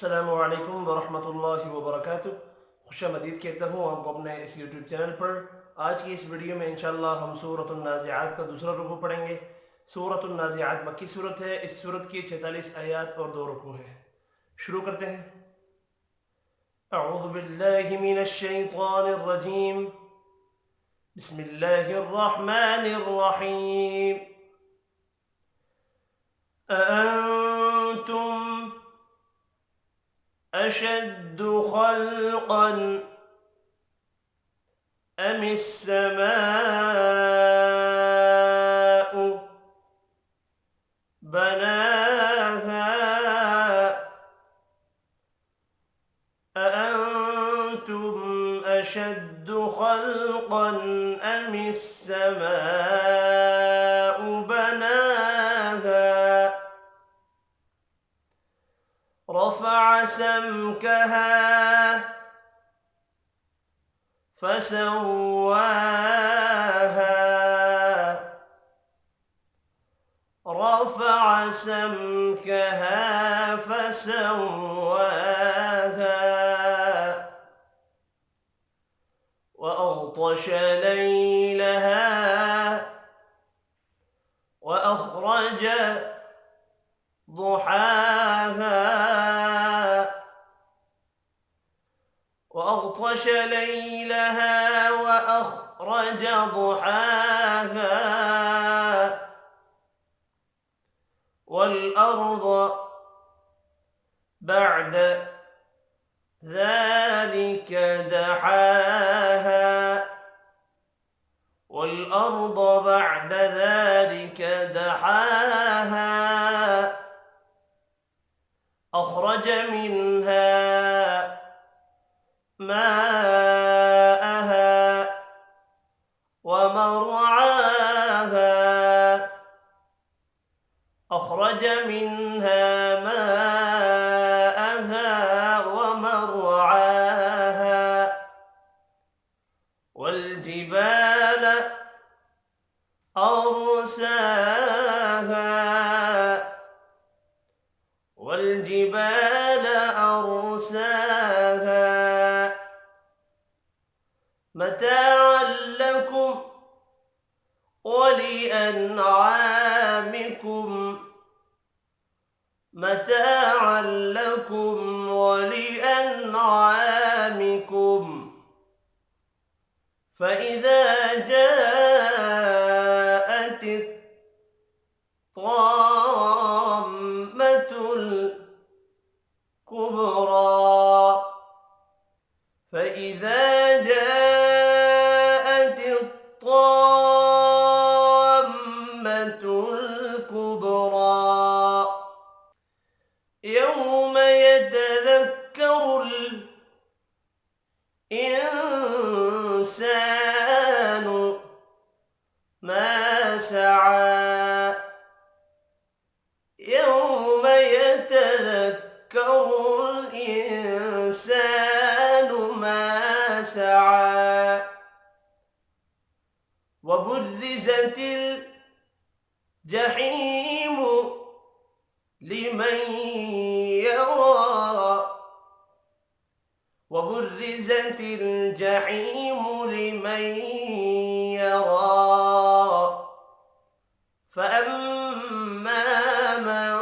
अस्सलामुअलैकुम वरहमतुल्लाहि वबरकातुह। खुशामदीद कहता हूँ आपको अपने इस यूट्यूब चैनल पर। आज की इस वीडियो में इंशाअल्लाह हम सूरतुन नाज़िआत का दूसरा रुकू पढ़ेंगे। सूरतुन नाज़िआत मक्की सूरत है। इस सूरत की 46 आयात और 2 रुकू हैं। शुरू करते हैं। अऊज़ु बिल्लाहि मिनश शैतानिर रजीम। बिस्मिल्लाहिर रहमानिर रहीम। अअंतुम अशद्दु खल्क़न أم السماء بناها أأنتم أشد خلقا أم السماء بناها رفع سمكها فسواها رفع سمكها فسواها وأغطش ليلها وأخرج ضحاها وأغطش ليلها وأخرج ضحاها والأرض بعد ذلك دحاها والأرض بعد ذلك دحاها أخرج منها ماءها ومرعاها أخرج منها ماءها ومرعاها والجبال أرساها والجبال أرساها متاعا لكم ولأنعامكم متاعا لكم ولأنعامكم فإذا جاءت الطامة الكبرى فإذا جاءت الطامة الكبرى يوم يتذكر الإنسان ما سعى يوم يتذكر الإنسان ما سعى وبرزت الجحيم لمن يرى وبرزت الجحيم لمن يرى فأما من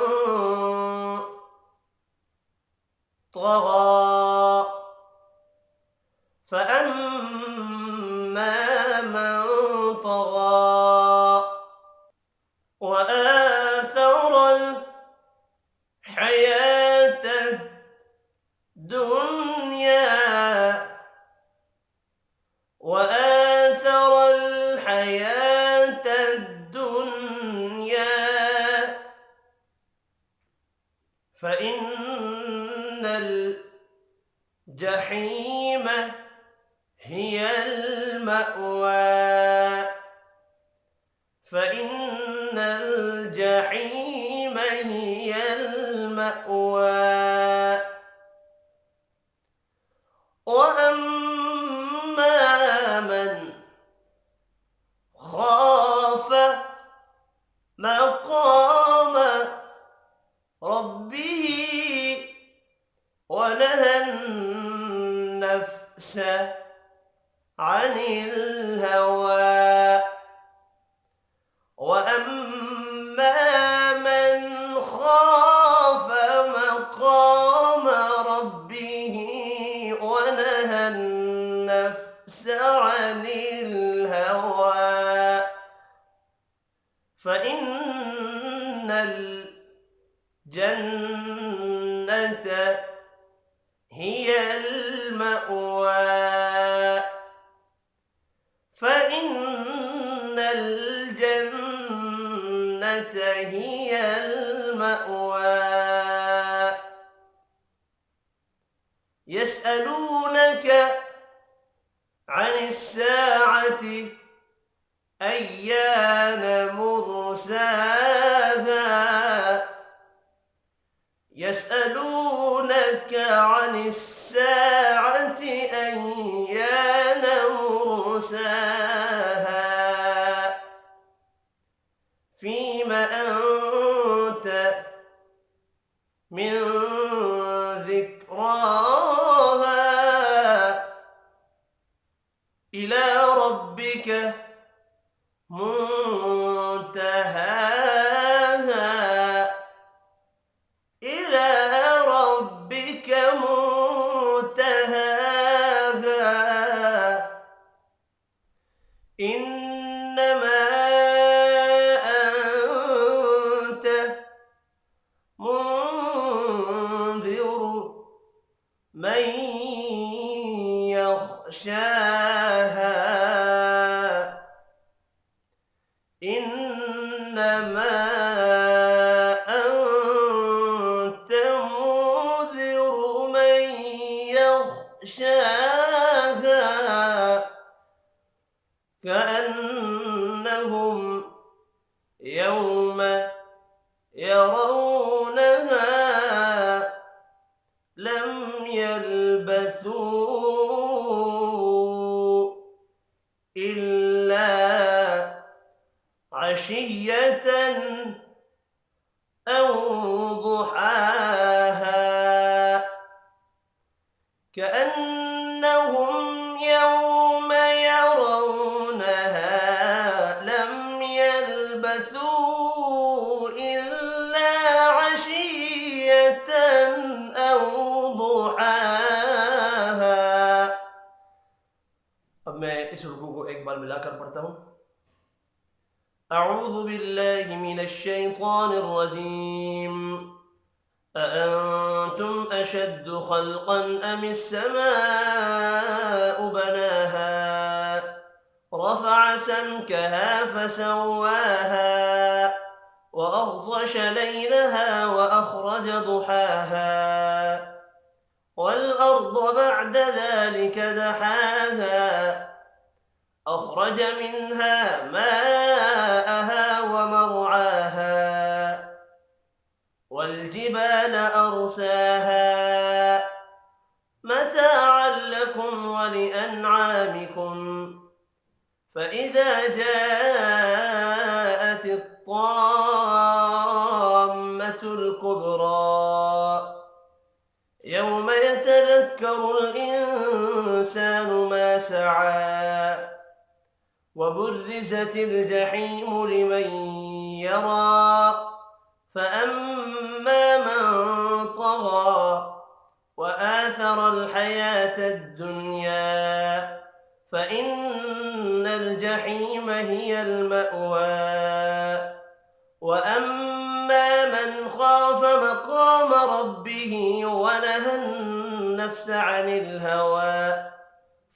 طغى فأما من طغى وآثر الحياة الدنيا وآثر الحياة الدنيا فإن الجحيم هي المأوى فإن الجحيم هي المأوى وأما من خاف مقام ربه ونهى النفس عن الهوى وأما من خاف مقام ربه ونهى النفس عن الهوى فإن الجنة هي المأوى فإن الجنة هي المأوى يسألونك عن الساعة أيان مرساها يسألونك عن الساعة أيان مرساها فيم أنت من ذكراها إلى ربك منتهاها إلى ربك منتهاها إنما أنت منذر من يخشاها إنما أنت منذر من يخشاها كأنهم يوم يرونها لم يلبثوا إلا عشية أو ضحاها كأنهم يوم يرونها لم يلبثوا إلا عشية أو ضحاها अब मैं इस रुकू को एक बार मिलाकर पढ़ता हूँ أعوذ بالله من الشيطان الرجيم أأنتم أشد خلقا أم السماء بناها رفع سمكها فسواها وأغطش ليلها وأخرج ضحاها والأرض بعد ذلك دحاها أخرج منها ماءها ومرعاها والجبال أرساها متاعا لكم ولأنعامكم فإذا جاءت الطامة الكبرى يوم يتذكر الإنسان ما سعى وبرزت الجحيم لمن يرى فأما من طغى وآثر الحياة الدنيا فإن الجحيم هي المأوى وأما من خاف مقام ربه ونهى النفس عن الهوى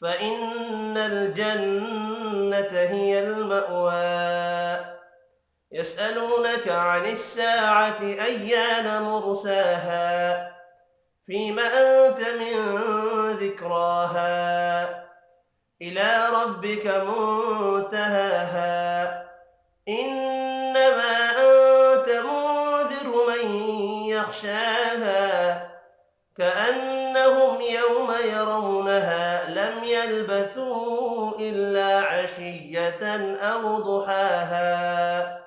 فإن الجنة هي المأوى يسألونك عن الساعة أيان مرساها فيم أنت من ذكراها إلى ربك منتهاها إنما أنت منذر من يخشاها كأنهم يوم يرونها لم يلبثوا إلا عشية أو ضحاها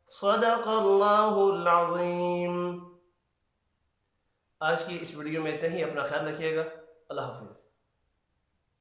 صدق الله العظيم आज की इस वीडियो में इतना ही। अपना ख्याल रखिएगा। अल्लाह हाफिज़।